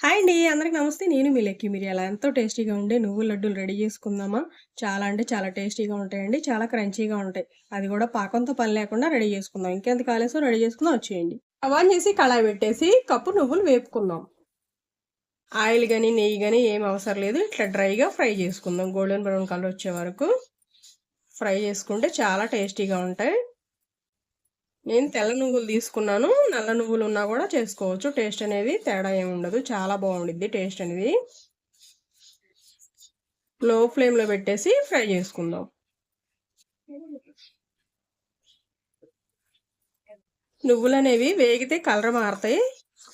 Hi అండి. అందరికి నమస్తే. నేను మీ లక్కీ మిరియాల. ఎంతో టేస్టీగా ఉండే నువ్వుల లడ్డూలు రెడీ చేసుకుందామా? చాలా అంటే చాలా టేస్టీగా ఉంటాయండి. చాలా క్రంచీగా ఉంటాయి. అది కూడా పాకంతో పని లేకుండా రెడీ చేసుకుందాం. ఇంకెందుకు ఆలస్యం రెడీ చేసుకుందాం వచ్చేయండి. స్టవ్ ఆన్ చేసి కళాయి పెట్టేసి కప్పు నువ్వులు వేపుకుందాం. ఆయిల్ గాని, నెయ్యి గాని ఏం అవసరం లేదు. ఇట్లా డ్రైగా ఫ్రై చేసుకుందాం. గోల్డెన్ బ్రౌన్ కలర్ వచ్చే వరకు ఫ్రై చేసుకుంటే చాలా టేస్టీగా ఉంటాయి. నేను తెల్ల నువ్వులు తీసుకున్నాను. నల్ల నువ్వులు ఉన్నా కూడా చేసుకోవచ్చు. టేస్ట్ అనేది తేడా ఏమి ఉండదు. చాలా బాగుండిద్ది టేస్ట్ అనేది. లో ఫ్లేమ్లో పెట్టేసి ఫ్రై చేసుకుందాం. నువ్వులు అనేవి వేగితే కలర్ మారుతాయి.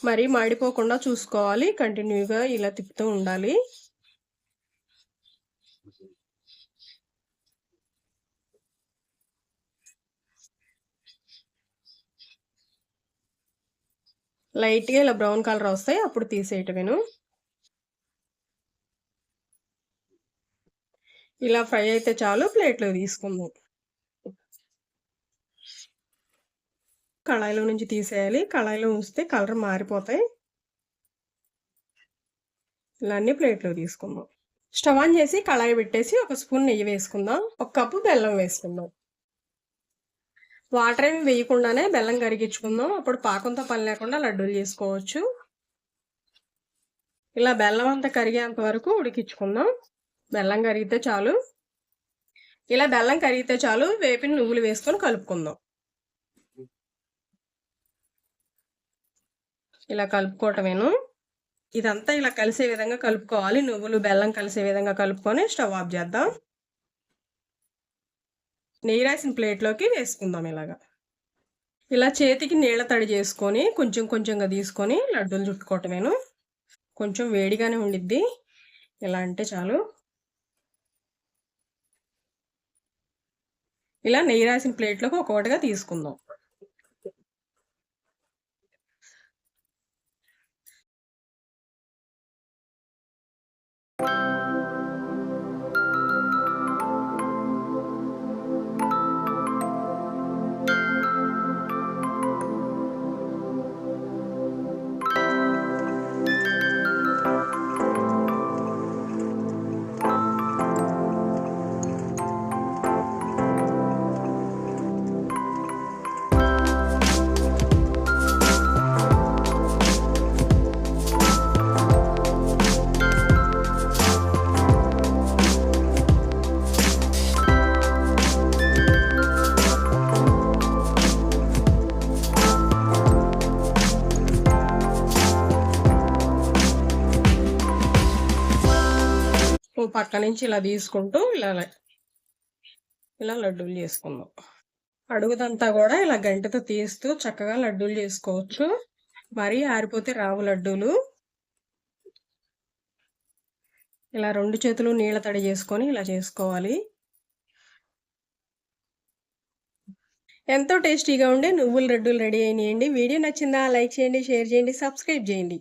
మరి మాడిపోకుండా చూసుకోవాలి. కంటిన్యూగా ఇలా తిప్పుతూ ఉండాలి. లైట్గా ఇలా బ్రౌన్ కలర్ వస్తాయి. అప్పుడు తీసేయటమేను. ఇలా ఫ్రై అయితే చాలు. ప్లేట్లో తీసుకుందాం. కళాయిలో నుంచి తీసేయాలి. కళాయిలో ఉంచితే కలర్ మారిపోతాయి. ఇలా అన్ని ప్లేట్లో తీసుకుందాం. స్టవ్ ఆన్ చేసి కళాయి పెట్టేసి ఒక స్పూన్ నెయ్యి వేసుకుందాం. ఒక కప్పు బెల్లం వేసుకుందాం. వాటర్ ఏమి వేయకుండానే బెల్లం కరిగించుకుందాం. అప్పుడు పాకంతో పని లేకుండా లడ్డూలు చేసుకోవచ్చు. ఇలా బెల్లం అంతా కరిగేంత వరకు ఉడికించుకుందాం. బెల్లం కరిగితే చాలు. ఇలా బెల్లం కరిగితే చాలు. వేపిన నువ్వులు వేసుకొని కలుపుకుందాం. ఇలా కలుపుకోవటమేను. ఇదంతా ఇలా కలిసే విధంగా కలుపుకోవాలి. నువ్వులు బెల్లం కలిసే విధంగా కలుపుకొని స్టవ్ ఆఫ్ చేద్దాం. నెయ్యి రాసిన ప్లేట్లోకి వేసుకుందాం. ఇలా చేతికి నీళ్ళ తడి చేసుకొని కొంచెం కొంచెంగా తీసుకొని లడ్డూలు చుట్టుకోవటమేను. కొంచెం వేడిగానే ఉండిద్ది. ఇలా అంటే చాలు. ఇలా నెయ్యి రాసిన ప్లేట్లోకి ఒక్కొక్కటిగా తీసుకుందాం. పక్క నుంచి ఇలా తీసుకుంటూ ఇలా లడ్డూలు చేసుకుందాం. అడుగుదంతా కూడా ఇలా గంటెతో తీస్తూ చక్కగా లడ్డూలు చేసుకోవచ్చు. మరీ ఆరిపోతే రావు లడ్డూలు. ఇలా 2 చేతులు నీళ్ళ తడి చేసుకొని ఇలా చేసుకోవాలి. ఎంతో టేస్టీగా ఉండే నువ్వుల లడ్డూలు రెడీ అయినాయండి. వీడియో నచ్చిందా? లైక్ చేయండి, షేర్ చేయండి, సబ్స్క్రైబ్ చేయండి.